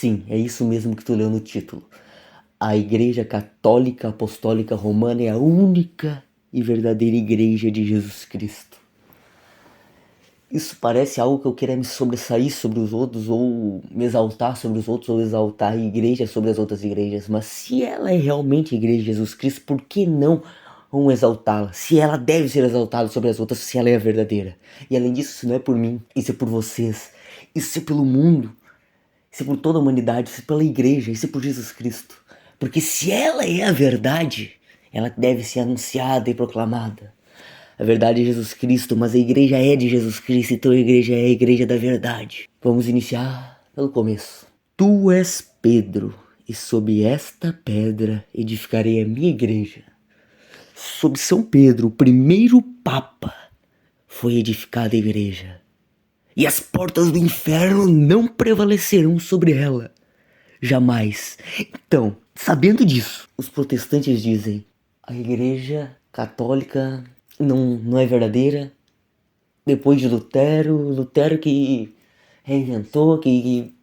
Sim, é isso mesmo que tu leu no título. A Igreja Católica Apostólica Romana é a única e verdadeira Igreja de Jesus Cristo. Isso parece algo que eu queira me sobressair sobre os outros, ou me exaltar sobre os outros, ou exaltar a igreja sobre as outras igrejas. Mas se ela é realmente a Igreja de Jesus Cristo, por que não exaltá-la? Se ela deve ser exaltada sobre as outras, se ela é a verdadeira. E além disso, isso não é por mim, isso é por vocês, isso é pelo mundo, isso é por toda a humanidade, isso é pela igreja, isso é por Jesus Cristo. Porque se ela é a verdade, ela deve ser anunciada e proclamada. A verdade é Jesus Cristo, mas a igreja é de Jesus Cristo, então a igreja é a igreja da verdade. Vamos iniciar pelo começo. Tu és Pedro, e sob esta pedra edificarei a minha igreja. Sob São Pedro, o primeiro Papa, foi edificada a igreja. E as portas do inferno não prevalecerão sobre ela. Jamais. Então, sabendo disso, os protestantes dizem: a igreja católica não é verdadeira. Depois de Lutero que reinventou, que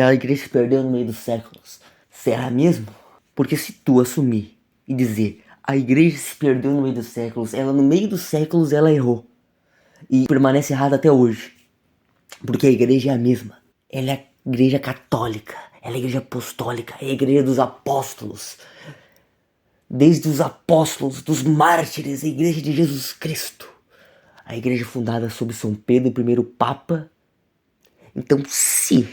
a igreja se perdeu no meio dos séculos. Será mesmo? Porque se tu assumir e dizer a igreja se perdeu no meio dos séculos, ela no meio dos séculos ela errou. E permanece errada até hoje. Porque a igreja é a mesma. Ela é a igreja católica, ela é a igreja apostólica, é a igreja dos apóstolos. Desde os apóstolos, dos mártires, a igreja de Jesus Cristo. A igreja fundada sob São Pedro, o primeiro Papa. Então, se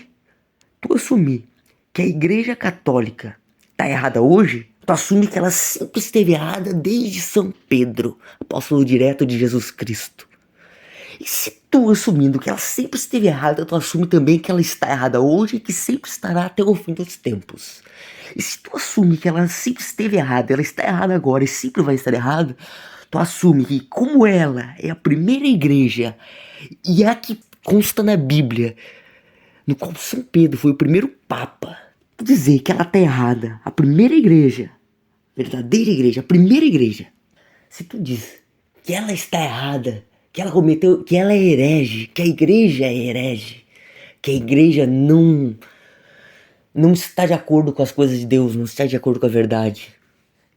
tu assumir que a igreja católica está errada hoje, tu assume que ela sempre esteve errada desde São Pedro, apóstolo direto de Jesus Cristo. E se tu assumindo que ela sempre esteve errada, tu assume também que ela está errada hoje e que sempre estará até o fim dos tempos. E se tu assume que ela sempre esteve errada, ela está errada agora e sempre vai estar errada, tu assume que como ela é a primeira igreja e a que consta na Bíblia, no qual São Pedro foi o primeiro Papa, tu dizer que ela está errada, a primeira igreja, verdadeira igreja, a primeira igreja, se tu diz que ela está errada, que ela cometeu, que ela é herege, que a igreja é herege, que a igreja não está de acordo com as coisas de Deus, não está de acordo com a verdade.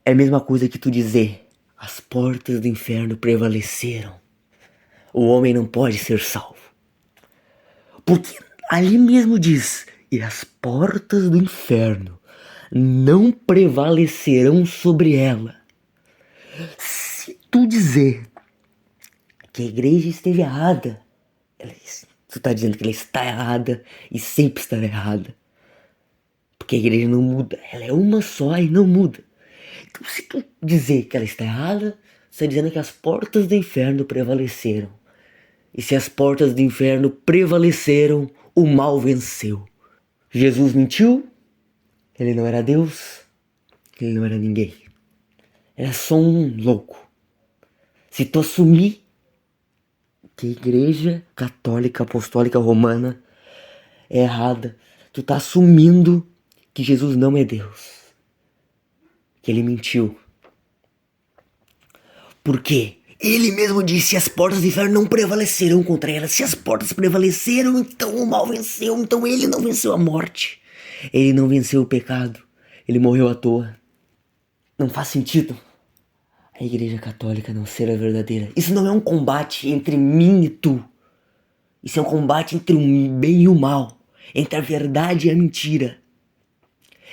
É a mesma coisa que tu dizer: as portas do inferno prevaleceram. O homem não pode ser salvo. Porque ali mesmo diz: e as portas do inferno não prevalecerão sobre ela. Se tu dizer que a igreja esteve errada, tu está dizendo que ela está errada e sempre estará errada. Porque a igreja não muda, ela é uma só e não muda. Então, se tu dizer que ela está errada, você está dizendo que as portas do inferno prevaleceram. E se as portas do inferno prevaleceram, o mal venceu. Jesus mentiu? Ele não era Deus? Ele não era ninguém. Era só um louco. Se tu assumir que a igreja católica apostólica romana é errada, tu tá assumindo que Jesus não é Deus, que ele mentiu. Por quê? Ele mesmo disse: as portas do inferno não prevaleceram contra ela. Se as portas prevaleceram, então o mal venceu. Então ele não venceu a morte. Ele não venceu o pecado. Ele morreu à toa. Não faz sentido a igreja católica não ser a verdadeira. Isso não é um combate entre mim e tu. Isso é um combate entre o bem e o mal, entre a verdade e a mentira.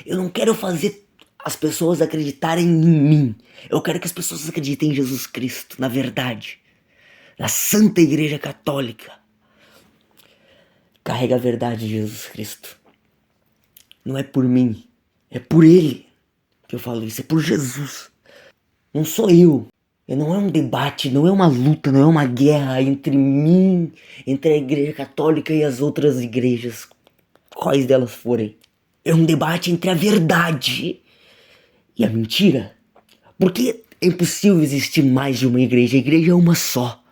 Eu não quero fazer as pessoas acreditarem em mim. Eu quero que as pessoas acreditem em Jesus Cristo, na verdade, na Santa Igreja Católica. Carrega a verdade de Jesus Cristo. Não é por mim, é por Ele que eu falo isso, é por Jesus. Não sou eu. Não é um debate, não é uma luta, não é uma guerra entre mim, entre a Igreja Católica e as outras igrejas, quais delas forem. É um debate entre a verdade e a mentira. Porque é impossível existir mais de uma igreja. A igreja é uma só.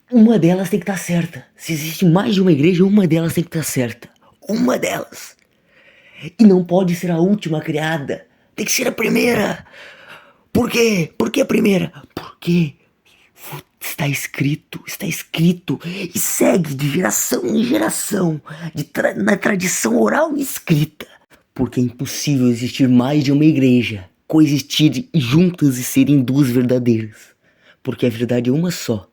Uma delas tem que estar certa. Se existe mais de uma igreja, uma delas tem que estar certa. Uma delas. E não pode ser a última criada. Tem que ser a primeira. Por quê? Por que a primeira? Porque está escrito, e segue de geração em geração, na tradição oral e escrita, Porque é impossível existir mais de uma igreja, coexistir juntas e serem duas verdadeiras. Porque a verdade é uma só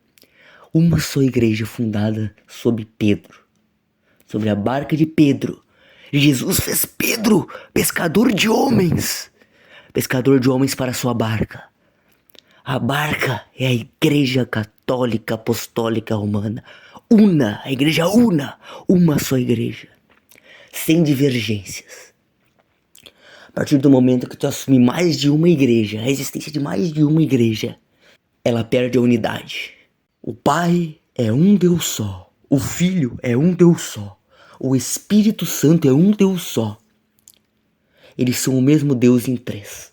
igreja fundada sob Pedro, sobre a barca de Pedro. Jesus fez Pedro pescador de homens para sua barca. A barca é a Igreja Católica Apostólica Romana. A igreja uma só igreja, sem divergências. A partir do momento que tu assume mais de uma igreja, a existência de mais de uma igreja, ela perde a unidade. O Pai é um Deus só, o Filho é um Deus só, o Espírito Santo é um Deus só. Eles são o mesmo Deus em três.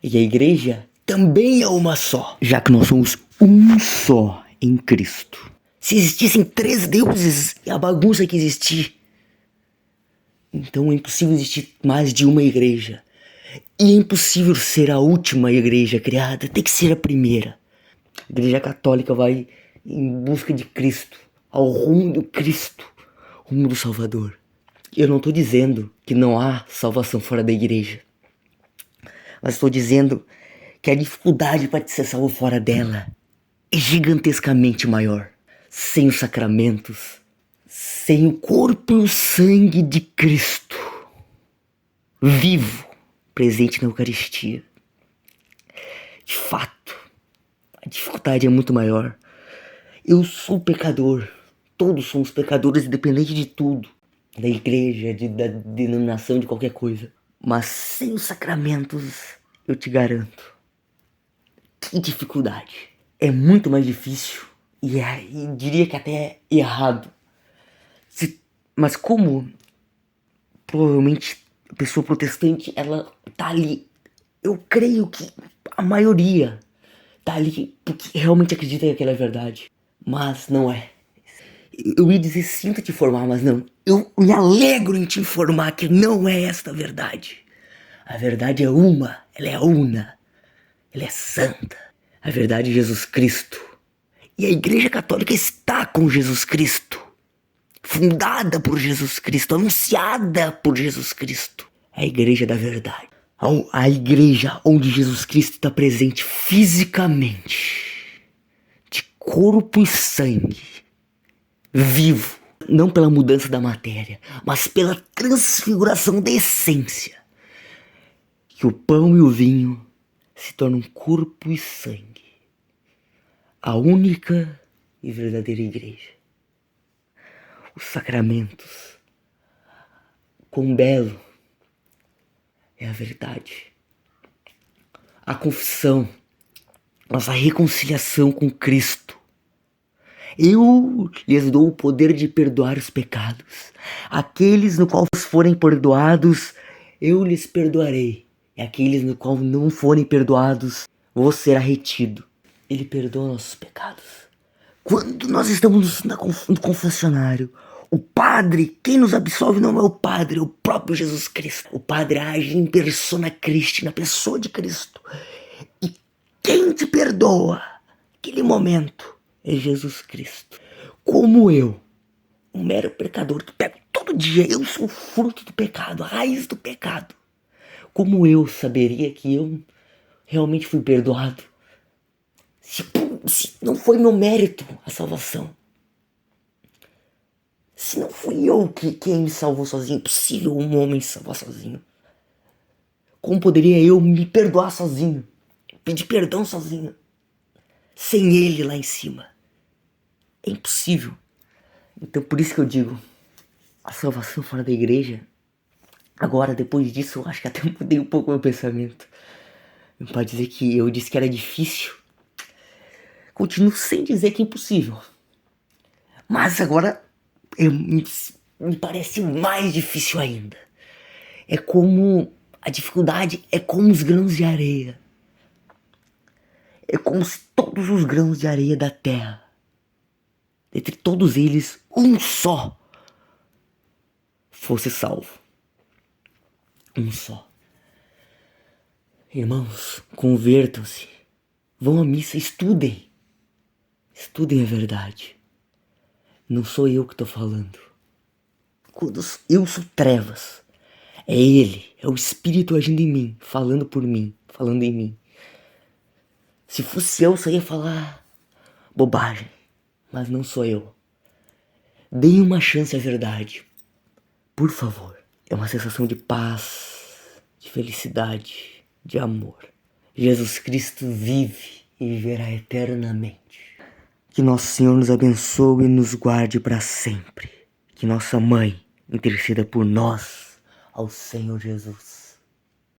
E a igreja também é uma só, já que nós somos um só em Cristo. Se existissem três deuses, é a bagunça que existir. Então é impossível existir mais de uma igreja. E é impossível ser a última igreja criada, tem que ser a primeira. A Igreja Católica vai em busca de Cristo, ao rumo do Cristo, rumo do Salvador. Eu não estou dizendo que não há salvação fora da igreja, mas estou dizendo que a dificuldade para ser salvo fora dela é gigantescamente maior. Sem os sacramentos, sem o corpo e o sangue de Cristo, vivo, presente na Eucaristia. De fato, a dificuldade é muito maior. Eu sou pecador, todos somos pecadores, independente de tudo, da igreja, da denominação, de qualquer coisa. Mas sem os sacramentos, eu te garanto, que dificuldade. É muito mais difícil e diria que até errado. Mas como provavelmente a pessoa protestante, ela tá ali, eu creio que a maioria tá ali porque realmente acredita que aquela é verdade. Mas não é. Eu ia dizer sinto te informar, mas não. Eu me alegro em te informar que não é esta a verdade. A verdade é uma, ela é una, ela é santa. A verdade é Jesus Cristo. E a Igreja Católica está com Jesus Cristo. Fundada por Jesus Cristo, anunciada por Jesus Cristo. É a igreja da verdade. A igreja onde Jesus Cristo está presente fisicamente, de corpo e sangue, vivo. Não pela mudança da matéria, mas pela transfiguração da essência. Que o pão e o vinho se tornam corpo e sangue. A única e verdadeira igreja. Os sacramentos. Quão belo é a verdade. A confissão. Nossa reconciliação com Cristo. Eu lhes dou o poder de perdoar os pecados. Aqueles no qual forem perdoados, eu lhes perdoarei. E aqueles no qual não forem perdoados, vos será retido. Ele perdoa nossos pecados. Quando nós estamos no confessionário, o padre, quem nos absolve não é o padre, é o próprio Jesus Cristo. O padre age em persona Christi, na pessoa de Cristo. E quem te perdoa, naquele momento, é Jesus Cristo. Como eu, um mero pecador que pego todo dia, eu sou fruto do pecado, a raiz do pecado. Como eu saberia que eu realmente fui perdoado? Se não foi meu mérito a salvação. Se não fui eu quem me salvou sozinho, impossível um homem se salvar sozinho. Como poderia eu me perdoar sozinho? Pedir perdão sozinho? Sem ele lá em cima. É impossível. Então por isso que eu digo, a salvação fora da igreja. Agora, depois disso, eu acho que até mudei um pouco o meu pensamento. Não pode dizer que eu disse que era difícil. Continuo sem dizer que é impossível. Mas agora me parece mais difícil ainda. É como a dificuldade é como os grãos de areia. É como se todos os grãos de areia da terra, entre todos eles, um só fosse salvo. Um só. Irmãos, convertam-se. Vão à missa, estudem. Estudem a verdade. Não sou eu que estou falando. Quando eu sou trevas. É Ele, é o Espírito agindo em mim, falando por mim, falando em mim. Se fosse eu, só ia falar bobagem, mas não sou eu. Deem uma chance à verdade, por favor. É uma sensação de paz, de felicidade, de amor. Jesus Cristo vive e viverá eternamente. Que nosso Senhor nos abençoe e nos guarde para sempre. Que nossa Mãe interceda por nós ao Senhor Jesus.